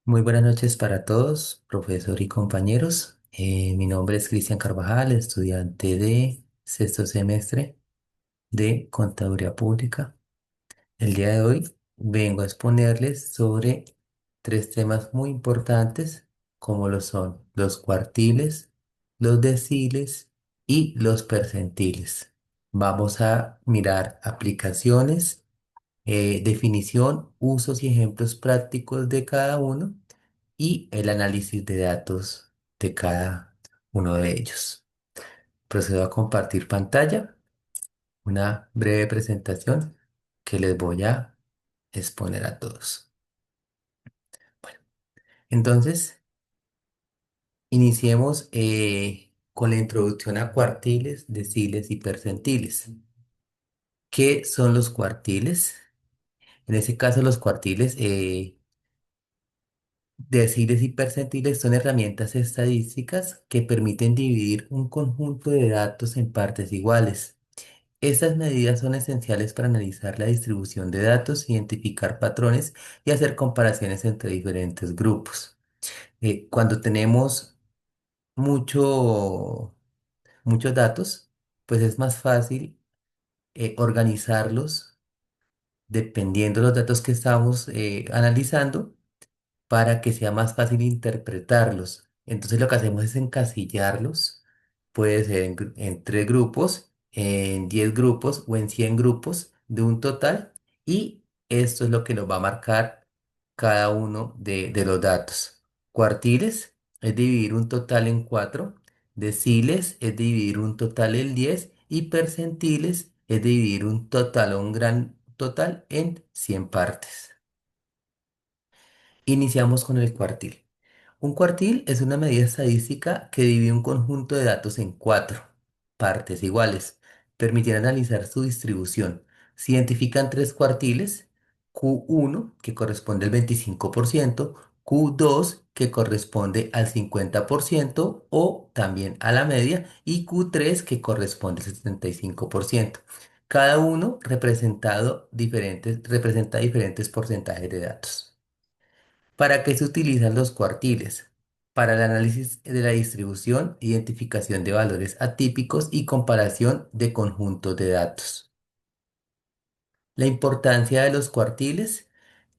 Muy buenas noches para todos, profesor y compañeros. Mi nombre es Cristian Carvajal, estudiante de sexto semestre de Contaduría Pública. El día de hoy vengo a exponerles sobre tres temas muy importantes, como lo son los cuartiles, los deciles y los percentiles. Vamos a mirar aplicaciones, definición, usos y ejemplos prácticos de cada uno y el análisis de datos de cada uno de ellos. Procedo a compartir pantalla, una breve presentación que les voy a exponer a todos. Entonces, iniciemos con la introducción a cuartiles, deciles y percentiles. ¿Qué son los cuartiles? En ese caso, los cuartiles, deciles y percentiles son herramientas estadísticas que permiten dividir un conjunto de datos en partes iguales. Estas medidas son esenciales para analizar la distribución de datos, identificar patrones y hacer comparaciones entre diferentes grupos. Cuando tenemos mucho, muchos datos, pues es más fácil organizarlos dependiendo de los datos que estamos analizando para que sea más fácil interpretarlos. Entonces lo que hacemos es encasillarlos, puede ser en tres grupos, en 10 grupos o en 100 grupos de un total, y esto es lo que nos va a marcar cada uno de los datos. Cuartiles es dividir un total en 4, deciles es dividir un total en 10 y percentiles es dividir un total o un gran total en 100 partes. Iniciamos con el cuartil. Un cuartil es una medida estadística que divide un conjunto de datos en cuatro partes iguales, permitiendo analizar su distribución. Se identifican tres cuartiles: Q1, que corresponde al 25%, Q2, que corresponde al 50% o también a la media, y Q3, que corresponde al 75%. Cada uno representa diferentes porcentajes de datos. ¿Para qué se utilizan los cuartiles? Para el análisis de la distribución, identificación de valores atípicos y comparación de conjuntos de datos. La importancia de los cuartiles.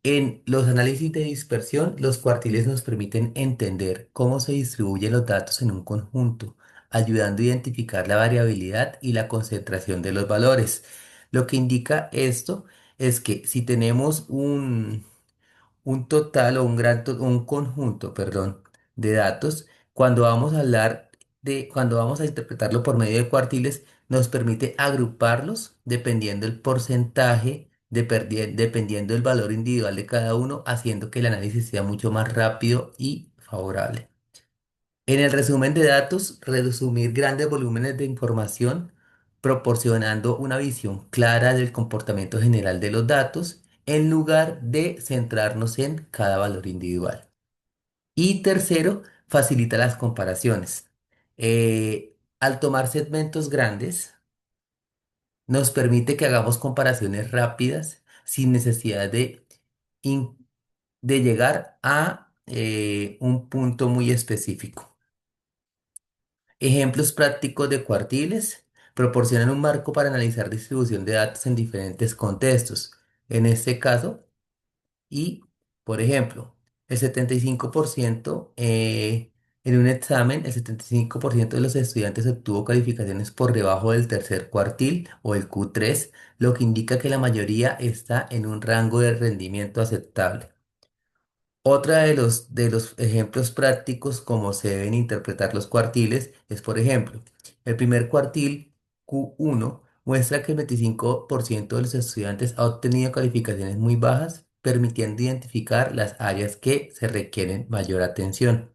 En los análisis de dispersión, los cuartiles nos permiten entender cómo se distribuyen los datos en un conjunto, ayudando a identificar la variabilidad y la concentración de los valores. Lo que indica esto es que si tenemos un total o un conjunto, perdón, de datos, cuando vamos a hablar cuando vamos a interpretarlo por medio de cuartiles, nos permite agruparlos dependiendo el porcentaje, dependiendo del valor individual de cada uno, haciendo que el análisis sea mucho más rápido y favorable. En el resumen de datos, resumir grandes volúmenes de información, proporcionando una visión clara del comportamiento general de los datos, en lugar de centrarnos en cada valor individual. Y tercero, facilita las comparaciones. Al tomar segmentos grandes, nos permite que hagamos comparaciones rápidas sin necesidad in- de llegar a un punto muy específico. Ejemplos prácticos de cuartiles proporcionan un marco para analizar distribución de datos en diferentes contextos. En este caso, y por ejemplo, el 75%, en un examen, el 75% de los estudiantes obtuvo calificaciones por debajo del tercer cuartil o el Q3, lo que indica que la mayoría está en un rango de rendimiento aceptable. Otra de los ejemplos prácticos como se deben interpretar los cuartiles es, por ejemplo, el primer cuartil Q1 muestra que el 25% de los estudiantes ha obtenido calificaciones muy bajas, permitiendo identificar las áreas que se requieren mayor atención.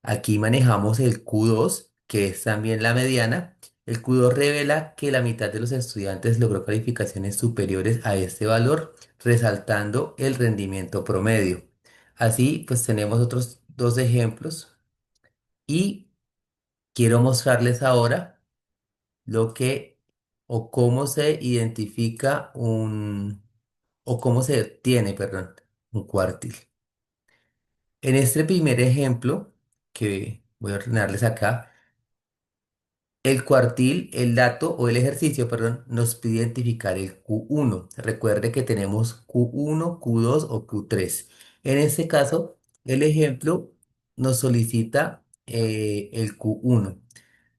Aquí manejamos el Q2, que es también la mediana. El Q2 revela que la mitad de los estudiantes logró calificaciones superiores a este valor, resaltando el rendimiento promedio. Así, pues tenemos otros dos ejemplos y quiero mostrarles ahora lo que o cómo se identifica o cómo se obtiene, perdón. un cuartil. En este primer ejemplo, que voy a ordenarles acá, el cuartil, el dato o el ejercicio, perdón, nos pide identificar el Q1. Recuerde que tenemos Q1, Q2 o Q3. En este caso, el ejemplo nos solicita el Q1.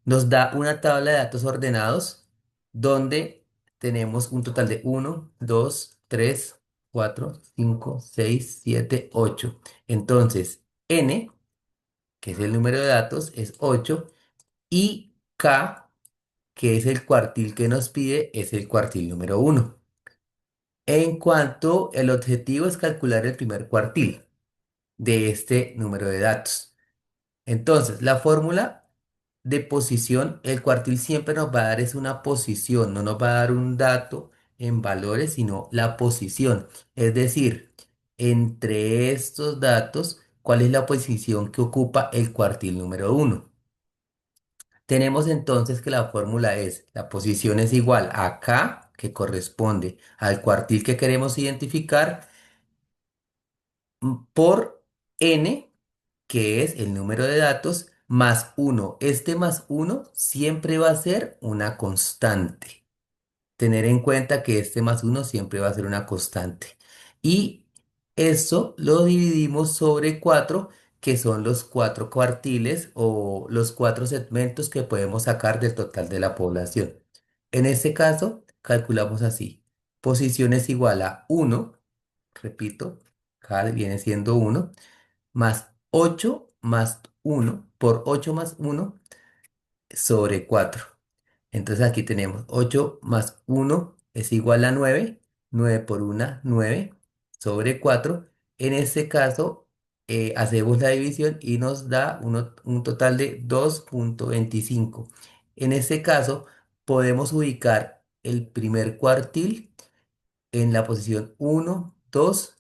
Nos da una tabla de datos ordenados donde tenemos un total de 1, 2, 3, 4, 5, 6, 7, 8. Entonces, N, que es el número de datos, es 8 y K, que es el cuartil que nos pide, es el cuartil número 1. En cuanto el objetivo es calcular el primer cuartil de este número de datos. Entonces, la fórmula de posición, el cuartil siempre nos va a dar es una posición, no nos va a dar un dato en valores, sino la posición. Es decir, entre estos datos, ¿cuál es la posición que ocupa el cuartil número 1? Tenemos entonces que la fórmula es, la posición es igual a K, que corresponde al cuartil que queremos identificar, por N, que es el número de datos, más 1. Este más 1 siempre va a ser una constante. Tener en cuenta que este más 1 siempre va a ser una constante. Y eso lo dividimos sobre 4, que son los 4 cuartiles o los 4 segmentos que podemos sacar del total de la población. En este caso, calculamos así. Posición es igual a 1, repito, cada viene siendo 1, más 8 más 1 por 8 más 1 sobre 4. Entonces aquí tenemos 8 más 1 es igual a 9. 9 por 1, 9 sobre 4. En este caso, hacemos la división y nos da un total de 2,25. En este caso, podemos ubicar el primer cuartil en la posición 1, 2,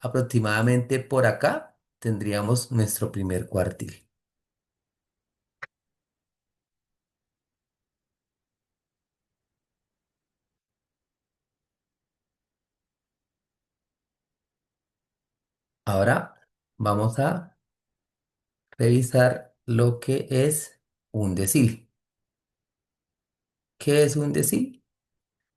aproximadamente por acá tendríamos nuestro primer cuartil. Ahora vamos a revisar lo que es un decil. ¿Qué es un decil?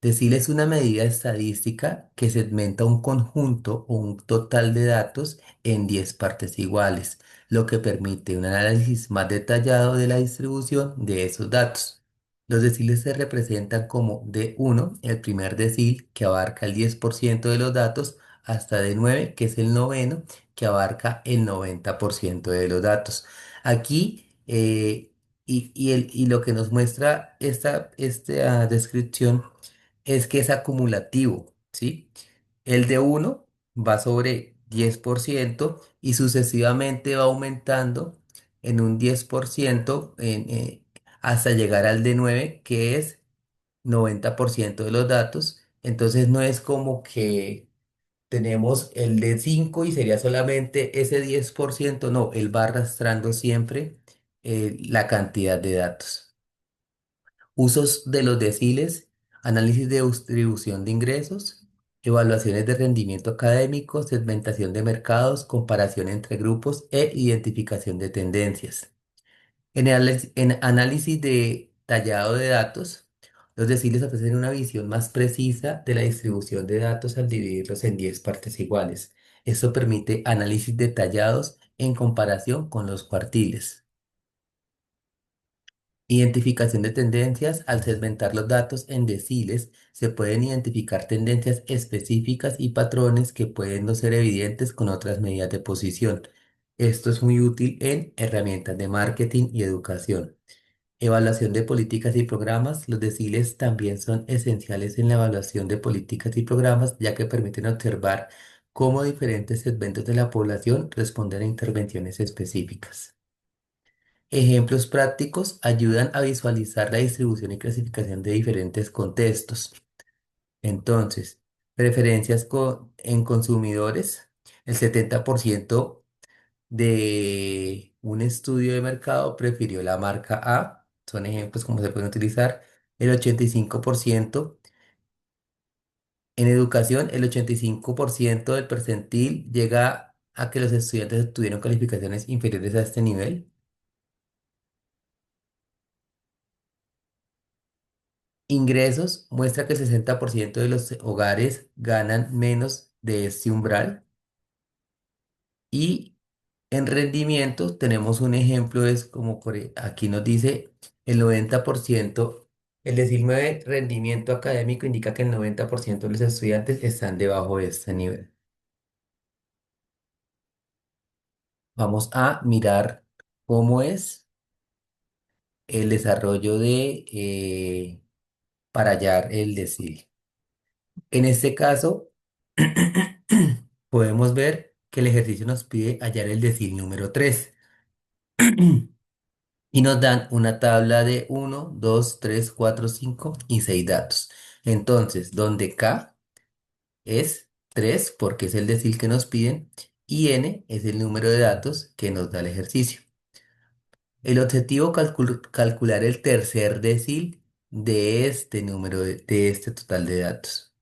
Decil es una medida estadística que segmenta un conjunto o un total de datos en 10 partes iguales, lo que permite un análisis más detallado de la distribución de esos datos. Los deciles se representan como D1, el primer decil, que abarca el 10% de los datos, hasta D9, que es el noveno, que abarca el 90% de los datos. Aquí, y lo que nos muestra esta descripción es que es acumulativo, ¿sí? El de uno va sobre 10% y sucesivamente va aumentando en un 10% hasta llegar al de 9, que es 90% de los datos. Entonces no es como que tenemos el de 5 y sería solamente ese 10%, no, él va arrastrando siempre la cantidad de datos. Usos de los deciles, análisis de distribución de ingresos, evaluaciones de rendimiento académico, segmentación de mercados, comparación entre grupos e identificación de tendencias. En análisis de tallado de datos, los deciles ofrecen una visión más precisa de la distribución de datos al dividirlos en 10 partes iguales. Esto permite análisis detallados en comparación con los cuartiles. Identificación de tendencias. Al segmentar los datos en deciles, se pueden identificar tendencias específicas y patrones que pueden no ser evidentes con otras medidas de posición. Esto es muy útil en herramientas de marketing y educación. Evaluación de políticas y programas. Los deciles también son esenciales en la evaluación de políticas y programas, ya que permiten observar cómo diferentes segmentos de la población responden a intervenciones específicas. Ejemplos prácticos ayudan a visualizar la distribución y clasificación de diferentes contextos. Entonces, preferencias en consumidores. El 70% de un estudio de mercado prefirió la marca A. Son ejemplos como se pueden utilizar. El 85% En educación, el 85% del percentil llega a que los estudiantes obtuvieron calificaciones inferiores a este nivel. Ingresos muestra que el 60% de los hogares ganan menos de este umbral. Y en rendimiento tenemos un ejemplo, es como aquí nos dice el 90%. El decirme de rendimiento académico indica que el 90% de los estudiantes están debajo de este nivel. Vamos a mirar cómo es el desarrollo para hallar el decil. En este caso, podemos ver que el ejercicio nos pide hallar el decil número 3 y nos dan una tabla de 1, 2, 3, 4, 5 y 6 datos. Entonces, donde K es 3 porque es el decil que nos piden y N es el número de datos que nos da el ejercicio. El objetivo calcular el tercer decil de este número de este total de datos.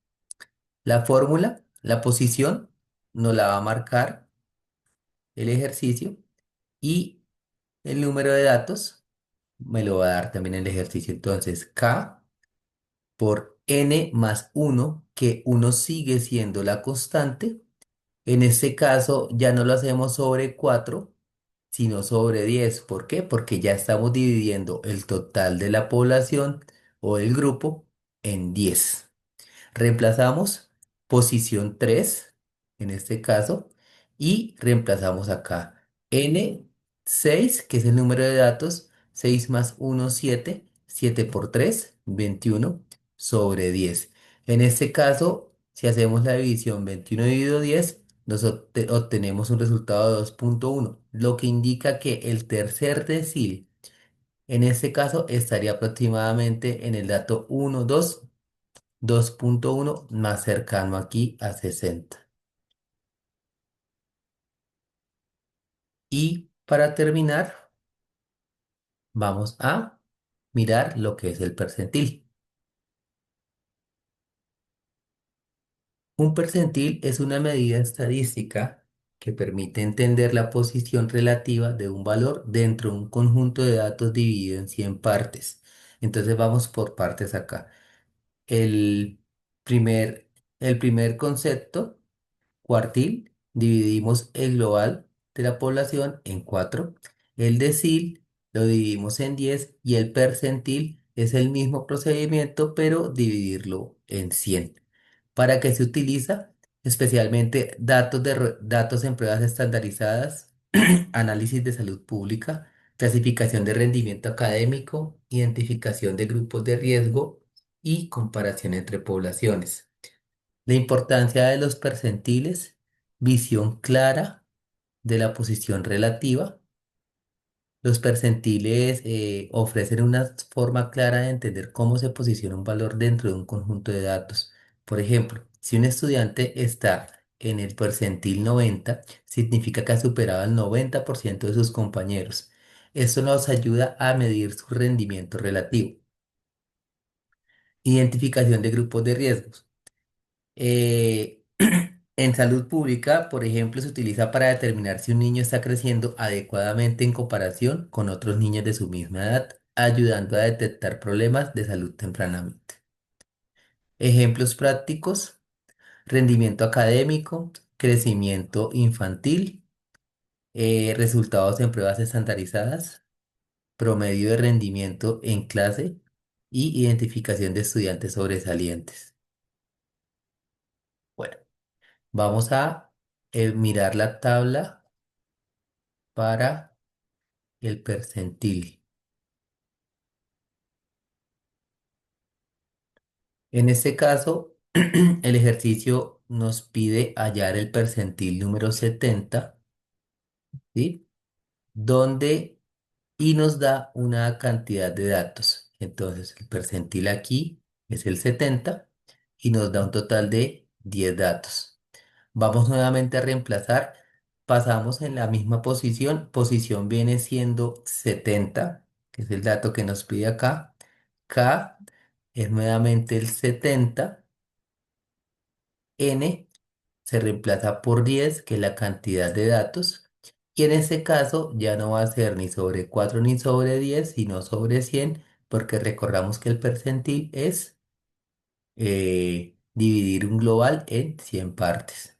La fórmula, la posición, nos la va a marcar el ejercicio y el número de datos me lo va a dar también el ejercicio. Entonces, K por N más 1, que uno sigue siendo la constante. En este caso ya no lo hacemos sobre 4 sino sobre 10. ¿Por qué? Porque ya estamos dividiendo el total de la población o del grupo en 10. Reemplazamos posición 3 en este caso, y reemplazamos acá n 6 que es el número de datos, 6 más 1 7 7 por 3 21 sobre 10. En este caso, si hacemos la división 21 dividido 10 nos obtenemos un resultado de 2,1, lo que indica que el tercer decil en este caso estaría aproximadamente en el dato 2,1 más cercano aquí a 60. Y para terminar, vamos a mirar lo que es el percentil. Un percentil es una medida estadística que permite entender la posición relativa de un valor dentro de un conjunto de datos dividido en 100 partes. Entonces vamos por partes acá. El primer, el primer concepto cuartil, dividimos el global de la población en 4. El decil lo dividimos en 10 y el percentil es el mismo procedimiento, pero dividirlo en 100. ¿Para qué se utiliza? Especialmente datos en pruebas estandarizadas, análisis de salud pública, clasificación de rendimiento académico, identificación de grupos de riesgo y comparación entre poblaciones. La importancia de los percentiles, visión clara de la posición relativa. Los percentiles ofrecen una forma clara de entender cómo se posiciona un valor dentro de un conjunto de datos. Por ejemplo, si un estudiante está en el percentil 90, significa que ha superado el 90% de sus compañeros. Esto nos ayuda a medir su rendimiento relativo. Identificación de grupos de riesgos. Eh, en salud pública, por ejemplo, se utiliza para determinar si un niño está creciendo adecuadamente en comparación con otros niños de su misma edad, ayudando a detectar problemas de salud tempranamente. Ejemplos prácticos: rendimiento académico, crecimiento infantil, resultados en pruebas estandarizadas, promedio de rendimiento en clase y identificación de estudiantes sobresalientes. Bueno, vamos a mirar la tabla para el percentil. En este caso, el ejercicio nos pide hallar el percentil número 70, ¿sí? Donde y nos da una cantidad de datos. Entonces, el percentil aquí es el 70 y nos da un total de 10 datos. Vamos nuevamente a reemplazar. Pasamos en la misma posición. Posición viene siendo 70, que es el dato que nos pide acá. K es nuevamente el 70 n se reemplaza por 10, que es la cantidad de datos. Y en este caso ya no va a ser ni sobre 4 ni sobre 10, sino sobre 100, porque recordamos que el percentil es dividir un global en 100 partes.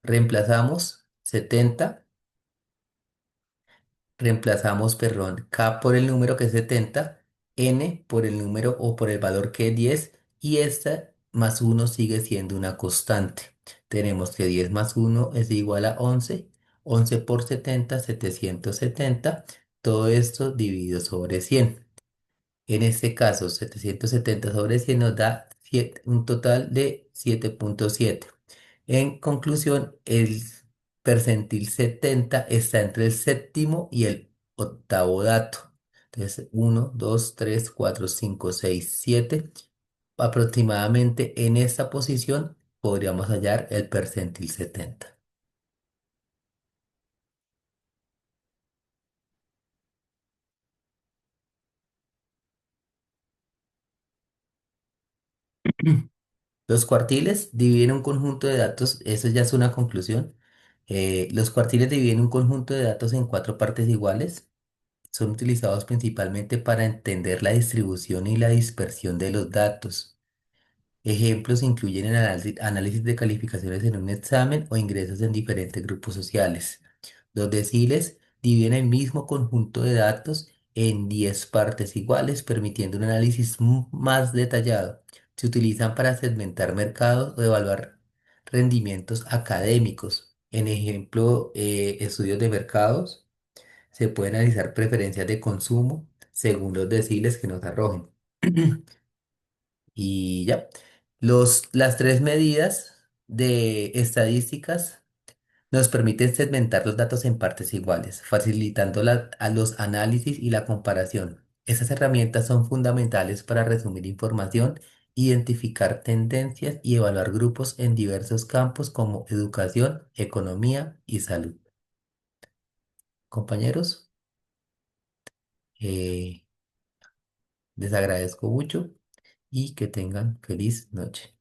Reemplazamos 70. Reemplazamos, perdón, K por el número que es 70, N por el número o por el valor que es 10, y esta más uno sigue siendo una constante. Tenemos que 10 más uno es igual a 11, 11 por 70, 770, todo esto dividido sobre 100. En este caso, 770 sobre 100 nos da un total de 7,7. En conclusión, el percentil 70 está entre el séptimo y el octavo dato. Entonces, 1, 2, 3, 4, 5, 6, 7. Aproximadamente en esta posición podríamos hallar el percentil 70. Los cuartiles dividen un conjunto de datos, eso ya es una conclusión. Los cuartiles dividen un conjunto de datos en cuatro partes iguales. Son utilizados principalmente para entender la distribución y la dispersión de los datos. Ejemplos incluyen el análisis de calificaciones en un examen o ingresos en diferentes grupos sociales. Los deciles dividen el mismo conjunto de datos en 10 partes iguales, permitiendo un análisis más detallado. Se utilizan para segmentar mercados o evaluar rendimientos académicos. En ejemplo, estudios de mercados, se pueden analizar preferencias de consumo según los deciles que nos arrojen. Y ya, las tres medidas de estadísticas nos permiten segmentar los datos en partes iguales, facilitando a los análisis y la comparación. Esas herramientas son fundamentales para resumir información, identificar tendencias y evaluar grupos en diversos campos como educación, economía y salud. Compañeros, eh, les agradezco mucho y que tengan feliz noche.